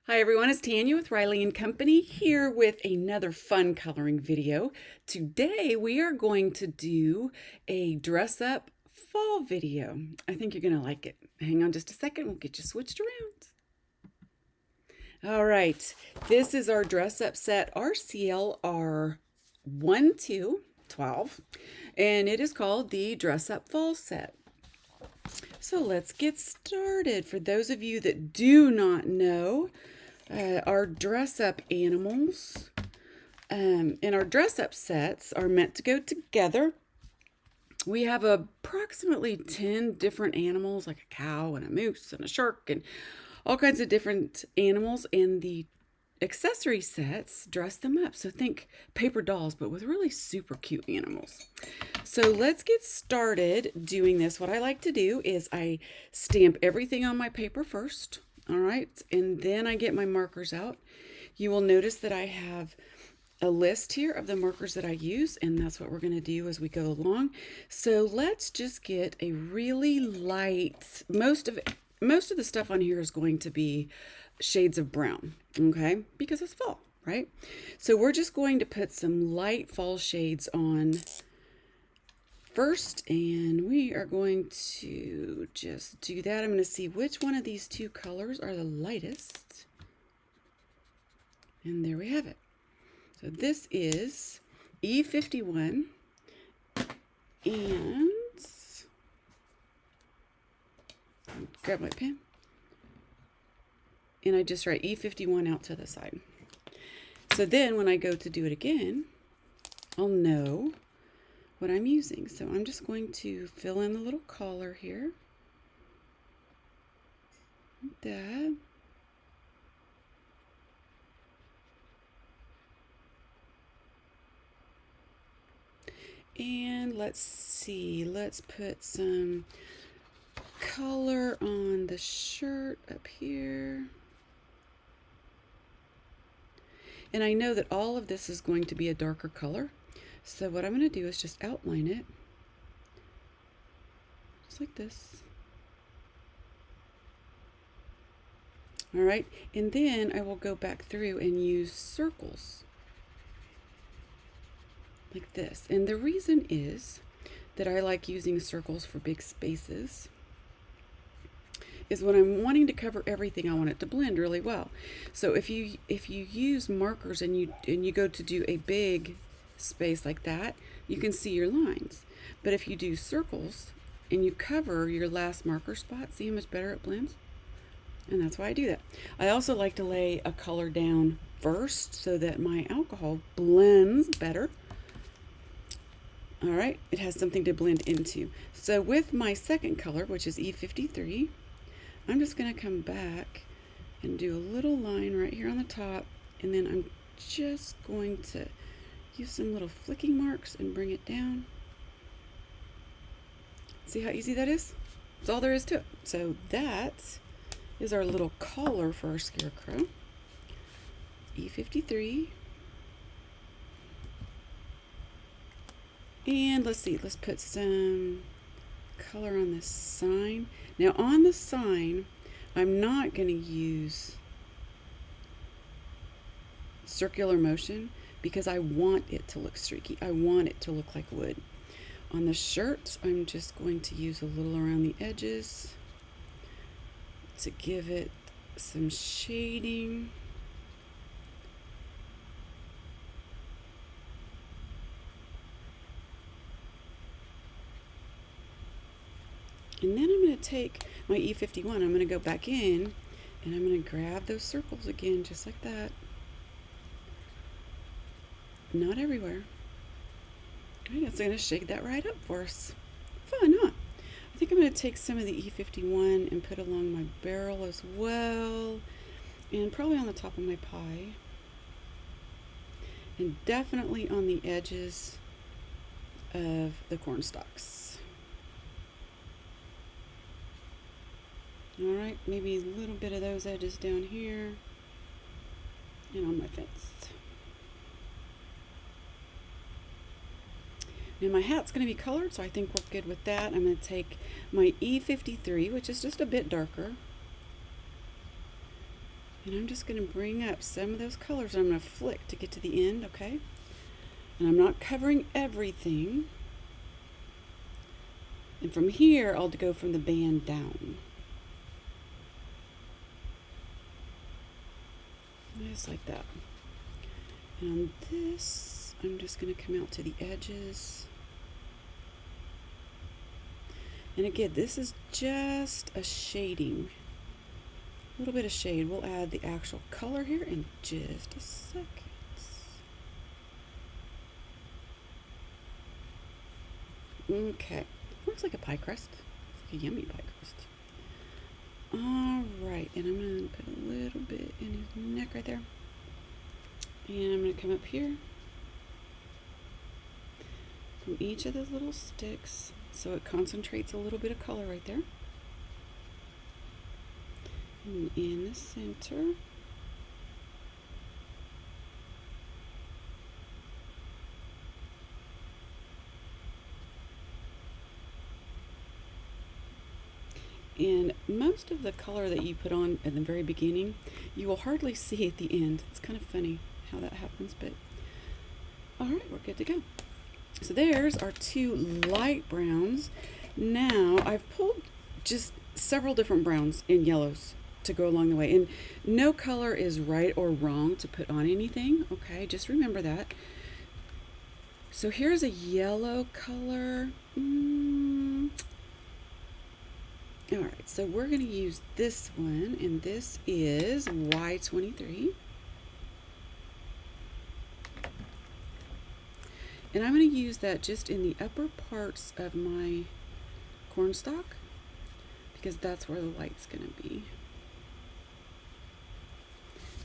Hi everyone, it's Tanya with Riley & Company here with another fun coloring video. Today we are going to do a dress up fall video. I think you're going to like it. Hang on just a second, we'll get you switched around. All right, this is our dress up set, RCLR 12, and it is called the Dress Up Fall Set. So let's get started. For those of you that do not know, our dress up animals and our dress up sets are meant to go together. We have approximately 10 different animals, like a cow and a moose and a shark and all kinds of different animals, and the accessory sets dress them up. So think paper dolls, but with really super cute animals. So let's get started doing this. What I like to do is I stamp everything on my paper first. All right, and then I get my markers out. You will notice that I have a list here of the markers that I use, and that's what we're going to do as we go along. So let's just get a really light, most of the stuff on here is going to be shades of brown, okay, because it's fall, right? So we're just going to put some light fall shades on first, and we are going to just do that. I'm going to see which one of these two colors are the lightest, and there we have it. So this is E51, and grab my pen, and I just write E51 out to the side. So then when I go to do it again, I'll know what I'm using. So I'm just going to fill in the little collar here, like that. And let's see, let's put some color on the shirt up here. And I know that all of this is going to be a darker color. So what I'm going to do is just outline it, just like this. All right, and then I will go back through and use circles like this. And the reason is that I like using circles for big spaces is when I'm wanting to cover everything, I want it to blend really well. So if you use markers and you go to do a big space like that, you can see your lines. But if you do circles and you cover your last marker spot, see how much better it blends? And that's why I do that. I also like to lay a color down first so that my alcohol blends better. All right, it has something to blend into. So with my second color, which is E53, I'm just going to come back and do a little line right here on the top, and then I'm just going to use some little flicking marks and bring it down. See how easy that is? That's all there is to it. So that is our little collar for our scarecrow. E53. And let's see, let's put some color on this sign. Now on the sign, I'm not going to use circular motion because I want it to look streaky. I want it to look like wood. On the shirt, I'm just going to use a little around the edges to give it some shading. And then I'm going to take my E51, I'm going to go back in and I'm going to grab those circles again, just like that. Not everywhere. Okay, that's going to shake that right up for us. Fun, huh? I think I'm going to take some of the E51 and put along my barrel as well, and probably on the top of my pie, and definitely on the edges of the corn stalks. All right, maybe a little bit of those edges down here and on my fence. Now my hat's going to be colored, so I think we're good with that. I'm going to take my E53, which is just a bit darker, And I'm just going to bring up some of those colors. I'm going to flick to get to the end, okay? And I'm not covering everything. And from here, I'll go from the band down. Just like that. And on this, I'm just going to come out to the edges. And again, this is just a shading. A little bit of shade. We'll add the actual color here in just a second. Okay. Looks like a pie crust. It's like a yummy pie crust. Alright, and I'm going to put a little bit in his neck right there. And I'm going to come up here from each of those little sticks so it concentrates a little bit of color right there. And in the center. And most of the color that you put on at the very beginning, you will hardly see at the end. It's kind of funny how that happens, but all right, we're good to go. So there's our two light browns. Now I've pulled just several different browns and yellows to go along the way. And no color is right or wrong to put on anything, okay? Just remember that. So here's a yellow color. All right, so we're going to use this one, and this is Y23. And I'm going to use that just in the upper parts of my cornstalk because that's where the light's going to be.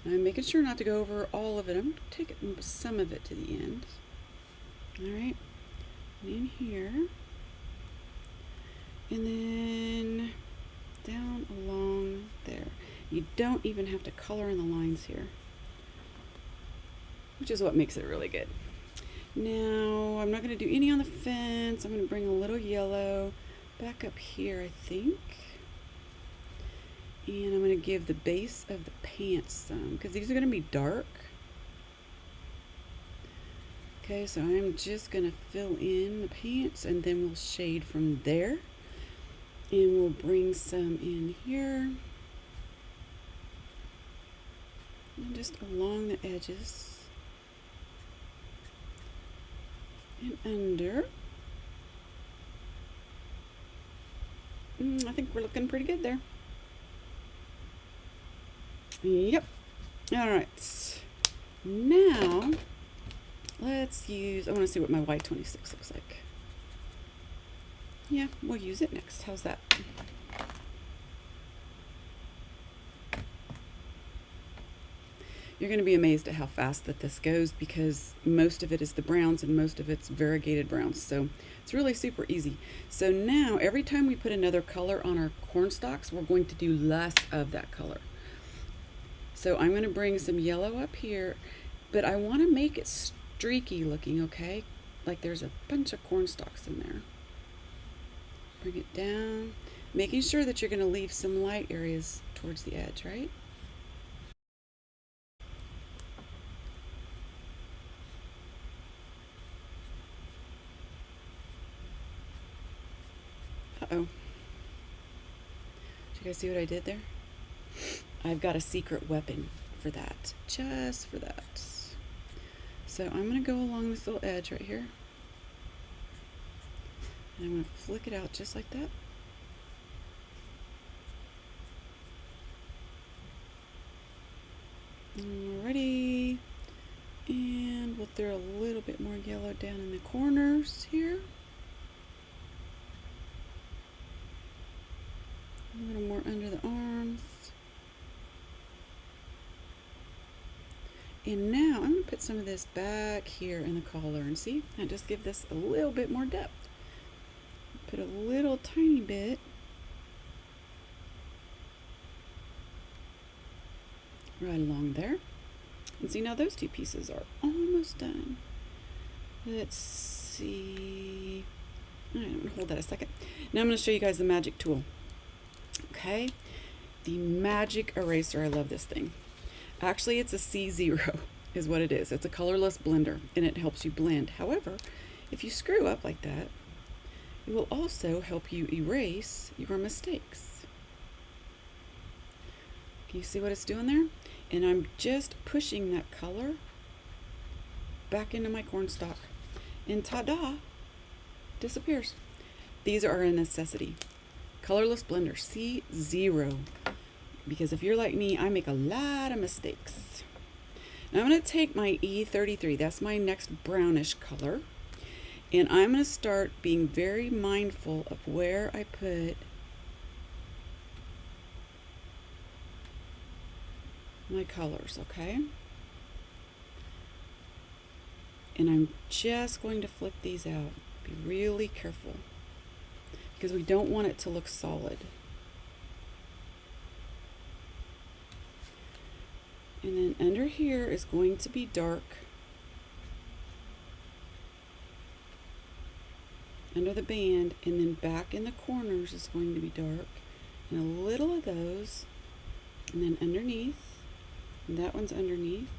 I'm making sure not to go over all of it. I'm taking some of it to the end. All right, and in here. And then down along there. You don't even have to color in the lines here, which is what makes it really good. Now, I'm not going to do any on the fence. I'm going to bring a little yellow back up here, I think. And I'm going to give the base of the pants some, because these are going to be dark. Okay, so I'm just going to fill in the pants, and then we'll shade from there. And we'll bring some in here. And just along the edges. And under. I think we're looking pretty good there. Yep. All right. Now, let's use, I want to see what my Y26 looks like. Yeah, we'll use it next. How's that? You're going to be amazed at how fast that this goes because most of it is the browns and most of it's variegated browns. So it's really super easy. So now every time we put another color on our corn stalks, we're going to do less of that color. So I'm going to bring some yellow up here, but I want to make it streaky looking, okay? Like there's a bunch of corn stalks in there. Bring it down, making sure that you're going to leave some light areas towards the edge, right? Uh-oh. Did you guys see what I did there? I've got a secret weapon for that, just for that. So I'm going to go along this little edge right here. And I'm going to flick it out just like that. Alrighty. And we'll throw a little bit more yellow down in the corners here. A little more under the arms. And now I'm going to put some of this back here in the collar and see, I just give this a little bit more depth. Put a little tiny bit right along there. And see, now those two pieces are almost done. Let's see. All right, I'm going to hold that a second. Now I'm going to show you guys the magic tool. Okay, the magic eraser. I love this thing. Actually, it's a C0 is what it is. It's a colorless blender, and it helps you blend. However, if you screw up like that, it will also help you erase your mistakes. Can you see what it's doing there? And I'm just pushing that color back into my cornstalk. And ta-da! Disappears. These are a necessity. Colorless blender, C0. Because if you're like me, I make a lot of mistakes. Now I'm going to take my E33, that's my next brownish color, and I'm going to start being very mindful of where I put my colors, okay? And I'm just going to flick these out. Be really careful because we don't want it to look solid. And then under here is going to be dark. Under the band, and then back in the corners is going to be dark. And a little of those. And then underneath. And that one's underneath.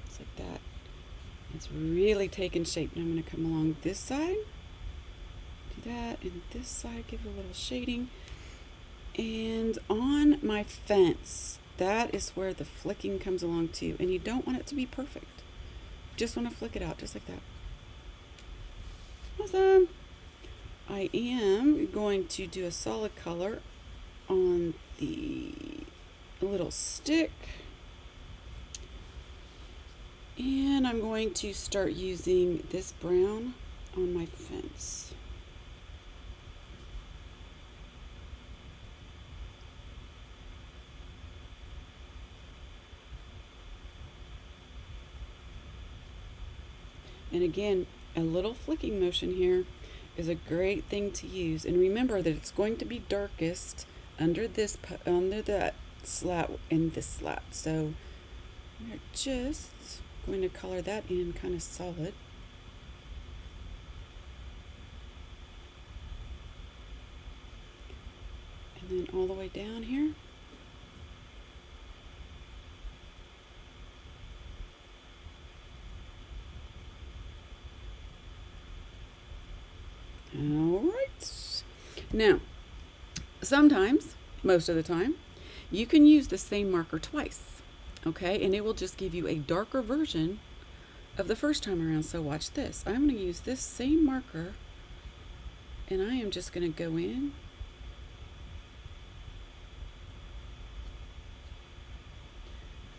Just like that. It's really taking shape. Now I'm going to come along this side. Do that. And this side, give it a little shading. And on my fence, that is where the flicking comes along too. And you don't want it to be perfect. You just want to flick it out just like that. Awesome. I am going to do a solid color on the little stick. And I'm going to start using this brown on my fence. And again, a little flicking motion here is a great thing to use. And remember that it's going to be darkest under that slat and this slat. So we're just going to color that in kind of solid. And then all the way down here. All right. Now, sometimes, most of the time, you can use the same marker twice, okay? And it will just give you a darker version of the first time around. So watch this. I'm going to use this same marker, and I am just going to go in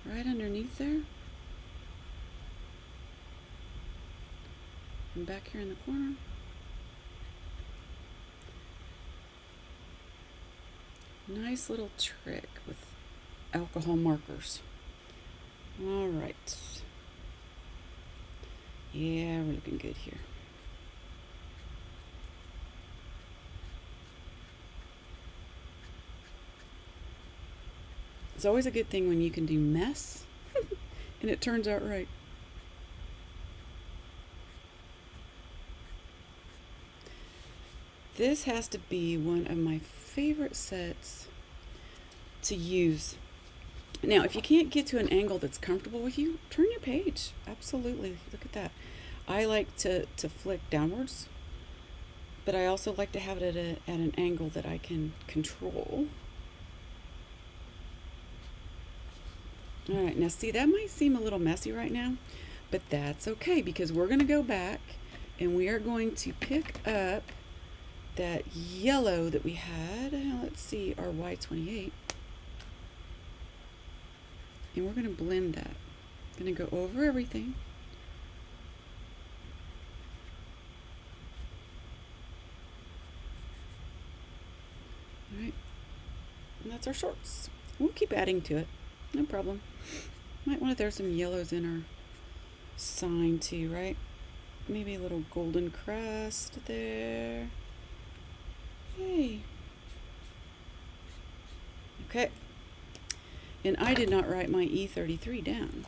right underneath there. And back here in the corner. Nice little trick with alcohol markers. All right. Yeah, we're looking good here. It's always a good thing when you can do mess and it turns out right. This has to be one of my favorite sets to use. Now, if you can't get to an angle that's comfortable with you, turn your page. Absolutely. Look at that. I like to flick downwards, but I also like to have it at an angle that I can control. All right, now see, that might seem a little messy right now, but that's okay because we're going to go back and we are going to pick up that yellow that we had. Let's see, our Y28. And we're going to blend that. I'm going to go over everything. All right. And that's our shorts. We'll keep adding to it. No problem. Might want to throw some yellows in our sign too, right? Maybe a little golden crest there. Yay. Okay. And I did not write my E33 down.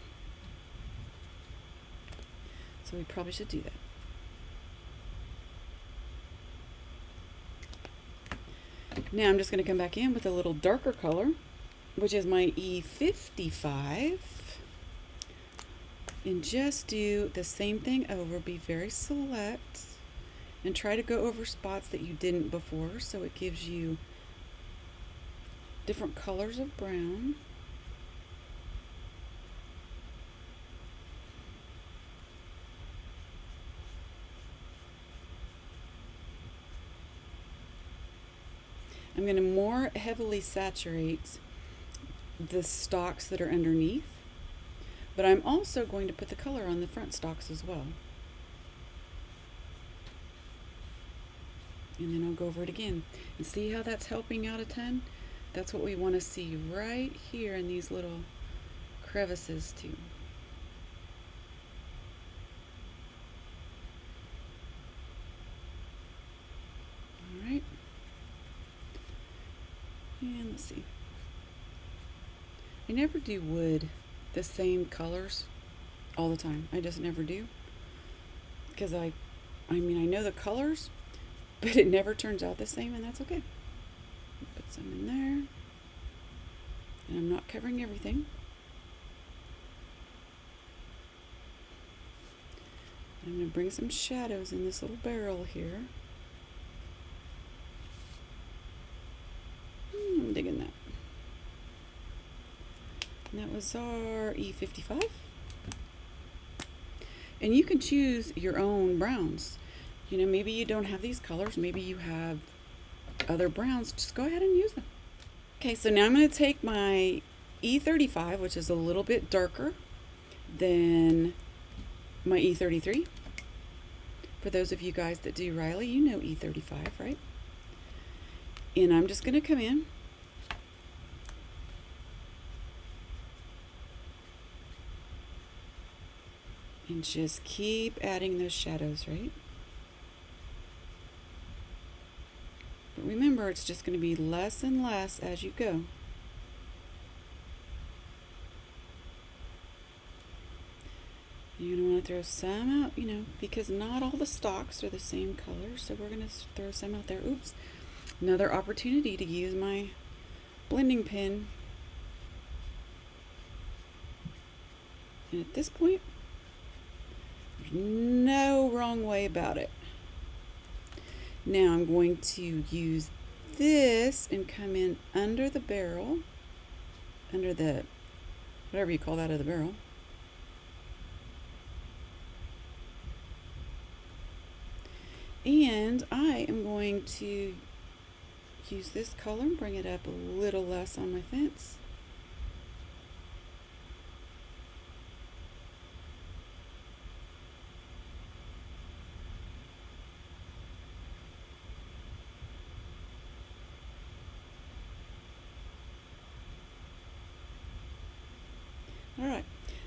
So we probably should do that. Now I'm just going to come back in with a little darker color which is my E55, and just do the same thing over. Be very select and try to go over spots that you didn't before, so it gives you different colors of brown. I'm going to more heavily saturate the stalks that are underneath, but I'm also going to put the color on the front stalks as well. And then I'll go over it again. And see how that's helping out a ton? That's what we want to see right here in these little crevices too. All right. And let's see. I never do wood the same colors all the time. I just never do. Because I mean, I know the colors, but it never turns out the same, and that's okay. Put some in there. And I'm not covering everything. I'm going to bring some shadows in this little barrel here. I'm digging that. And that was our E55. And you can choose your own browns. You know, maybe you don't have these colors. Maybe you have other browns. Just go ahead and use them. Okay, so now I'm going to take my E35, which is a little bit darker than my E33. For those of you guys that do Riley, you know E35, right? And I'm just going to come in and just keep adding those shadows, right? But remember, it's just going to be less and less as you go. You're going to want to throw some out, you know, because not all the stalks are the same color, so we're going to throw some out there. Oops. Another opportunity to use my blending pen. And at this point, there's no wrong way about it. Now I'm going to use this and come in under the barrel, under the, whatever you call that of the barrel. And I am going to use this color and bring it up a little less on my fence. Alright,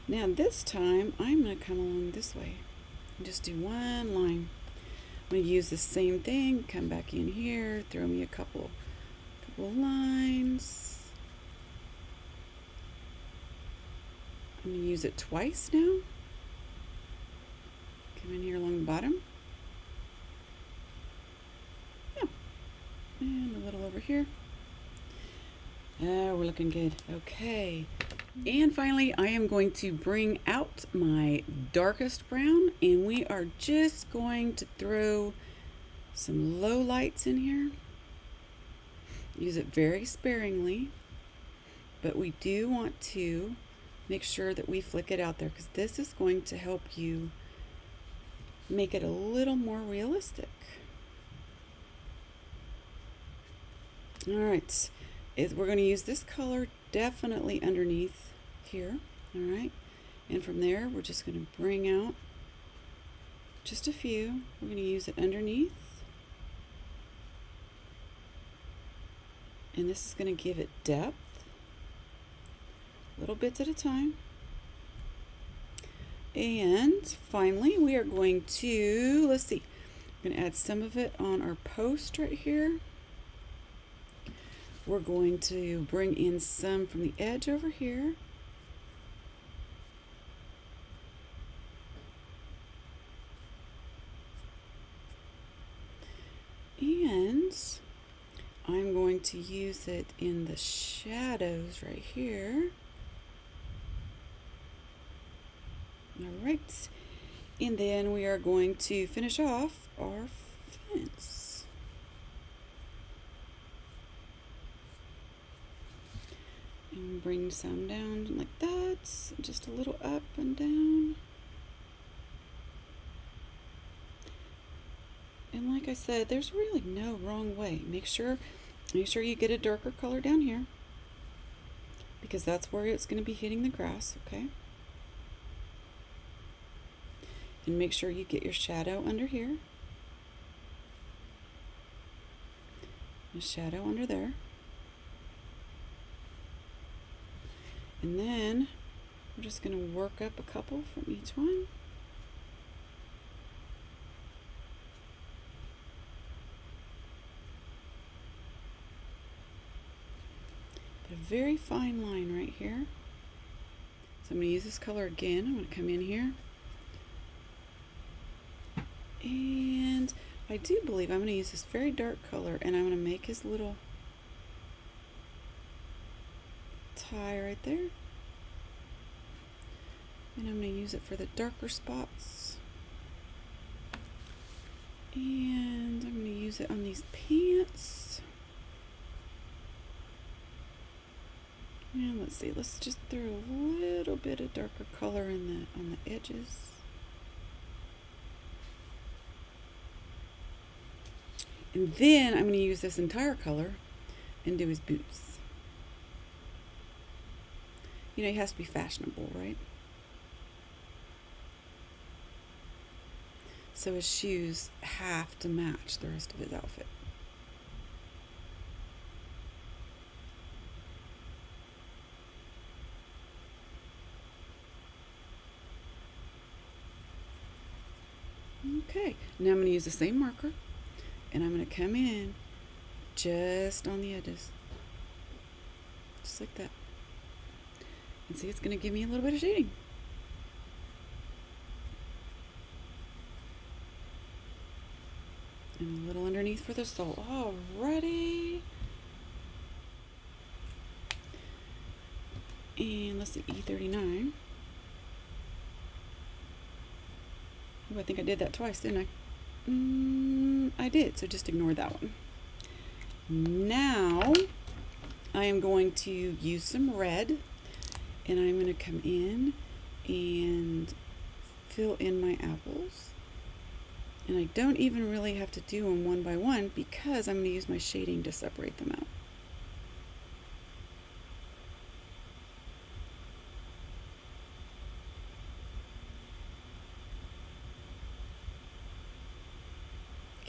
now this time I'm going to come along this way and just do one line. I'm going to use the same thing, come back in here, throw me a couple lines. I'm going to use it twice now. Come in here along the bottom. Yeah. And a little over here. We're looking good. Okay. And finally, I am going to bring out my darkest brown, and we are just going to throw some low lights in here. Use it very sparingly, but we do want to make sure that we flick it out there, because this is going to help you make it a little more realistic. All right, we're going to use this color definitely underneath here. All right, and from there we're just going to bring out just a few. We're going to use it underneath, and this is going to give it depth, little bits at a time. And finally we are going to, let's see, we're going to add some of it on our post right here. We're going to bring in some from the edge over here. And I'm going to use it in the shadows right here. All right, and then we are going to finish off our fence. And bring some down like that, just a little up and down. And like I said, there's really no wrong way. Make sure you get a darker color down here, because that's where it's going to be hitting the grass, okay? And make sure you get your shadow under here. A shadow under there. And then we're just going to work up a couple from each one. But a very fine line right here. So I'm going to use this color again. I'm going to come in here. And I do believe I'm going to use this very dark color, and I'm going to make his little tie right there. And I'm going to use it for the darker spots. And I'm going to use it on these pants. And let's see, let's just throw a little bit of darker color in on the edges. And then I'm going to use this entire color and do his boots. You know, he has to be fashionable, right? So his shoes have to match the rest of his outfit. Okay, now I'm going to use the same marker, and I'm going to come in just on the edges, just like that. And see, it's going to give me a little bit of shading. And a little underneath for the sole. Alrighty. And let's see, E39. Oh, I think I did that twice, didn't I? I did, so just ignore that one. Now, I am going to use some red, and I'm going to come in and fill in my apples. And I don't even really have to do them one by one, because I'm going to use my shading to separate them out.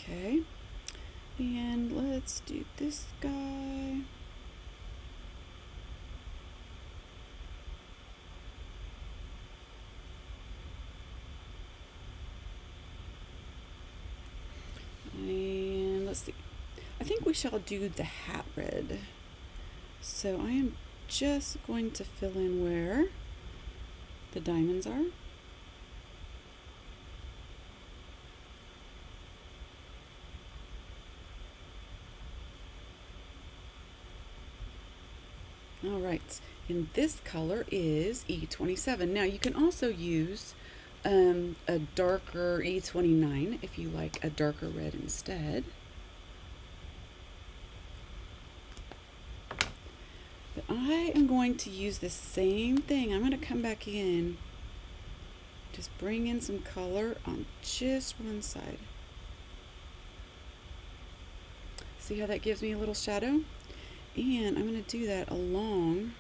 Okay, and let's do this guy. And let's see, I think we shall do the hat red. So I am just going to fill in where the diamonds are. All right, and this color is E27. Now you can also use a darker E29 if you like a darker red instead. But I am going to use the same thing. I'm going to come back in, just bring in some color on just one side. See how that gives me a little shadow? And I'm going to do that along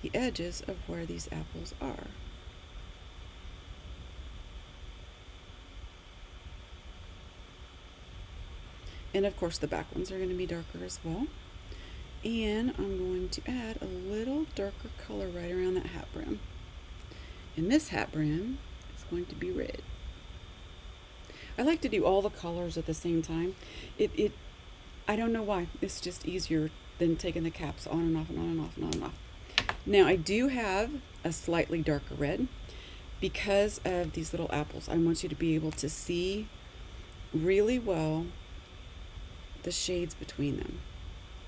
the edges of where these apples are. And of course the back ones are going to be darker as well. And I'm going to add a little darker color right around that hat brim. And this hat brim is going to be red. I like to do all the colors at the same time. I don't know why. It's just easier than taking the caps on and off and on and off and on and off. Now I do have a slightly darker red because of these little apples. I want you to be able to see really well the shades between them,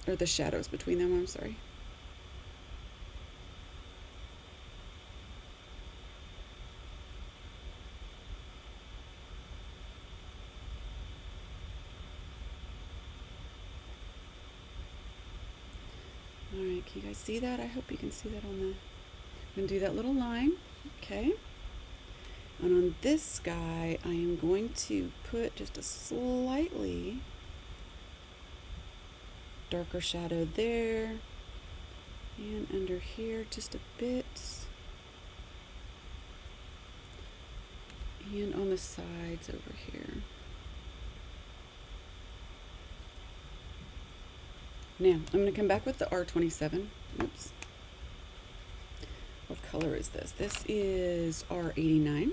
or the shadows between them, I'm sorry. Alright, can you guys see that? I hope you can see that on the... I'm going to do that little line, okay? And on this guy, I am going to put just a slightly darker shadow there, and under here just a bit, and on the sides over here. Now, I'm going to come back with the R27. Oops. What color is this? This is R89.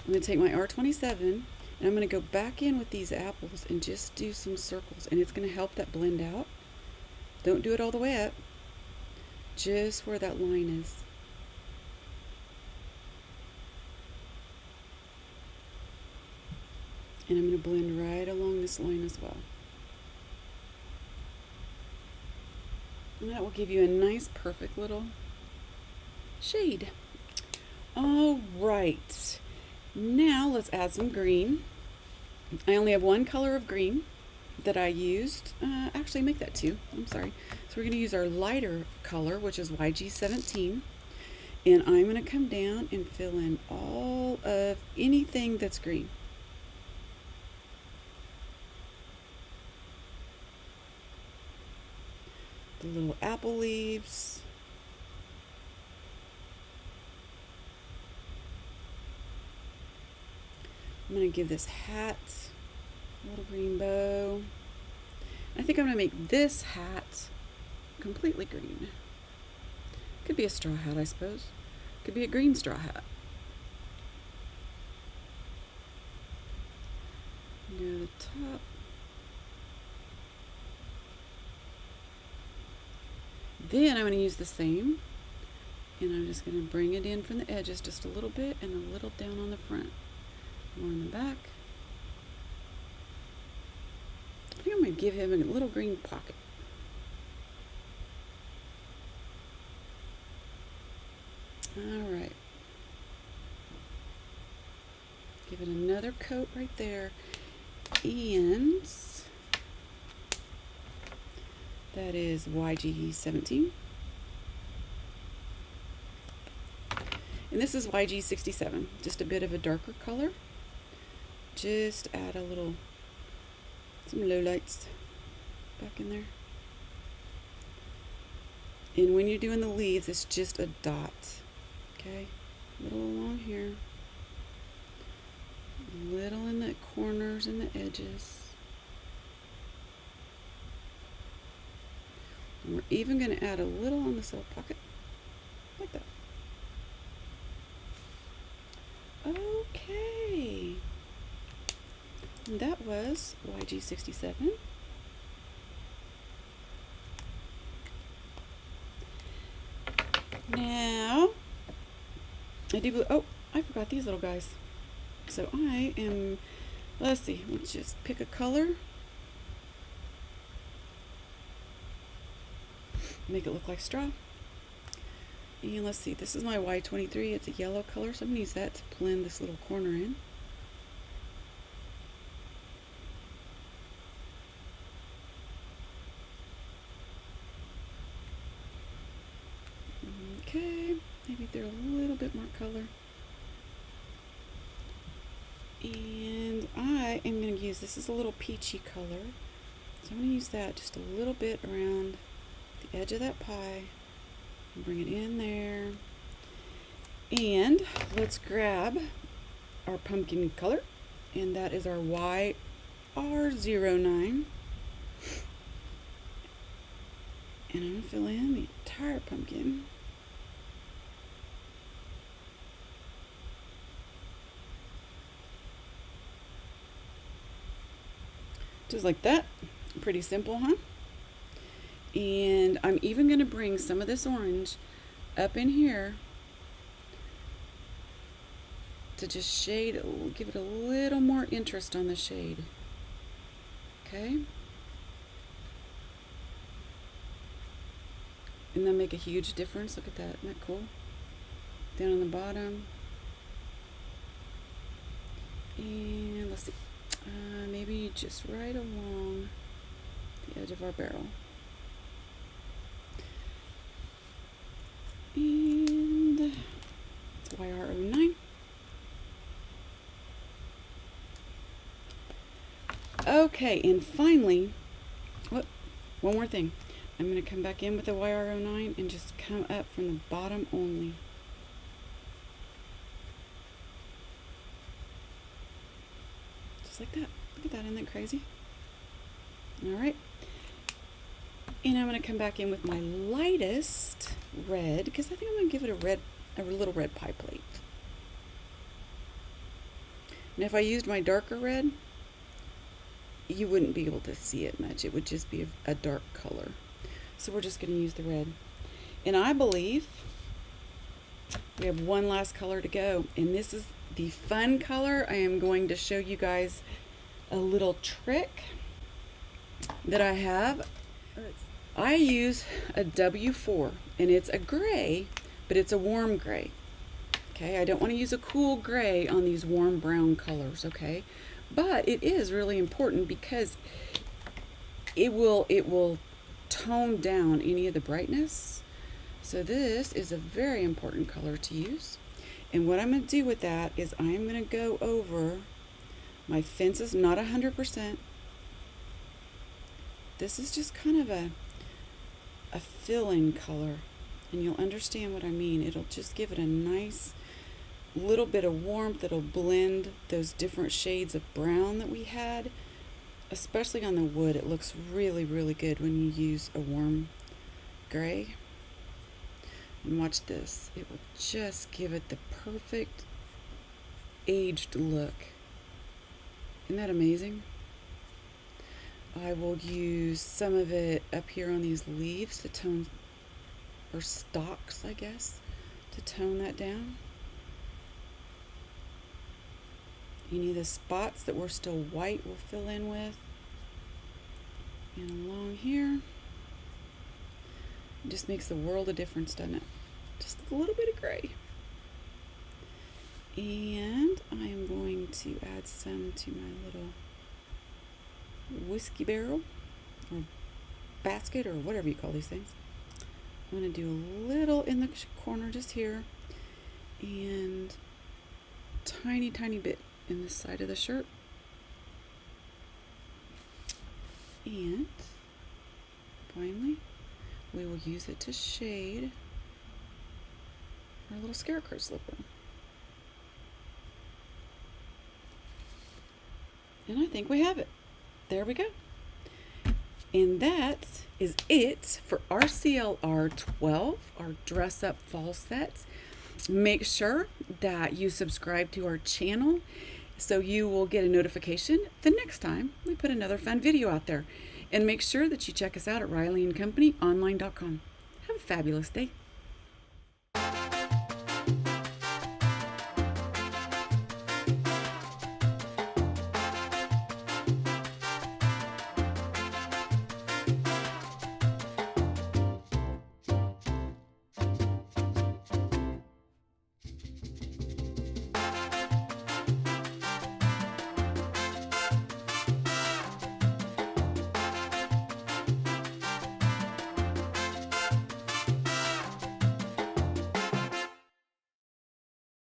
I'm going to take my R27 and I'm going to go back in with these apples and just do some circles, and it's going to help that blend out. Don't do it all the way up, just where that line is. And I'm going to blend right along this line as well. And that will give you a nice, perfect little shade. All right. Now let's add some green. I only have one color of green that I used. Actually, make that two. I'm sorry. So we're going to use our lighter color, which is YG17. And I'm going to come down and fill in all of anything that's green. The little apple leaves. I'm going to give this hat a little green bow. I think I'm going to make this hat completely green. Could be a straw hat, I suppose. Could be a green straw hat. Go to the top. Then I'm going to use the same, and I'm just going to bring it in from the edges just a little bit and a little down on the front. More in the back. I think I'm going to give him a little green pocket. Alright. Give it another coat right there. And that is YG17. And this is YG67, just a bit of a darker color. Just add some lowlights back in there. And when you're doing the leaves, it's just a dot, okay? A little along here, a little in the corners and the edges. And we're even going to add a little on the side pocket, like that. Okay. And that was YG67. Now, I forgot these little guys. So let's see, let's just pick a color. Make it look like straw. And let's see, this is my Y23. It's a yellow color, so I'm going to use that to blend this little corner in. Okay, maybe they're a little bit more color. And I am going to use, this is a little peachy color, so I'm going to use that just a little bit around the edge of that pie. Bring it in there. And let's grab our pumpkin color, and that is our YR09. And I'm going to fill in the entire pumpkin. Just like that. Pretty simple, huh? And I'm even going to bring some of this orange up in here to just shade, give it a little more interest on the shade. Okay. And then make a huge difference. Look at that. Isn't that cool? Down on the bottom. And let's see. Maybe just right along the edge of our barrel. And it's YR09. Okay, and finally, one more thing. I'm going to come back in with the YR09 and just come up from the bottom only. Just like that. Look at that, isn't that crazy? Alright. And I'm going to come back in with my lightest red, because I think I'm going to give it a little red pie plate. And if I used my darker red, you wouldn't be able to see it much. It would just be a dark color. So we're just going to use the red. And I believe we have one last color to go. And this is the fun color. I am going to show you guys a little trick that I have. I use a W4, and it's a gray, but it's a warm gray. Okay, I don't want to use a cool gray on these warm brown colors, okay? But it is really important because it will tone down any of the brightness. So this is a very important color to use. And what I'm going to do with that is I'm going to go over my fences, not 100%. This is just kind of a fill-in color, and you'll understand what I mean. It'll just give it a nice little bit of warmth. It'll blend those different shades of brown that we had, especially on the wood. It looks really, really good when you use a warm gray. And watch this. It will just give it the perfect aged look. Isn't that amazing? I will use some of it up here on these leaves to tone, or stalks, I guess, to tone that down. Any of the spots that were still white we'll fill in with. And along here, it just makes the world of difference, doesn't it? Just a little bit of gray. And I am going to add some to my little whiskey barrel or basket or whatever you call these things. I'm going to do a little in the corner just here, and tiny bit in the side of the shirt. And finally, we will use it to shade our little scarecrow slipper. And I think we have it. There we go. And that is it for our CLR 12, our dress up fall sets. Make sure that you subscribe to our channel so you will get a notification the next time we put another fun video out there. And make sure that you check us out at RileyandCompanyOnline.com. Have a fabulous day.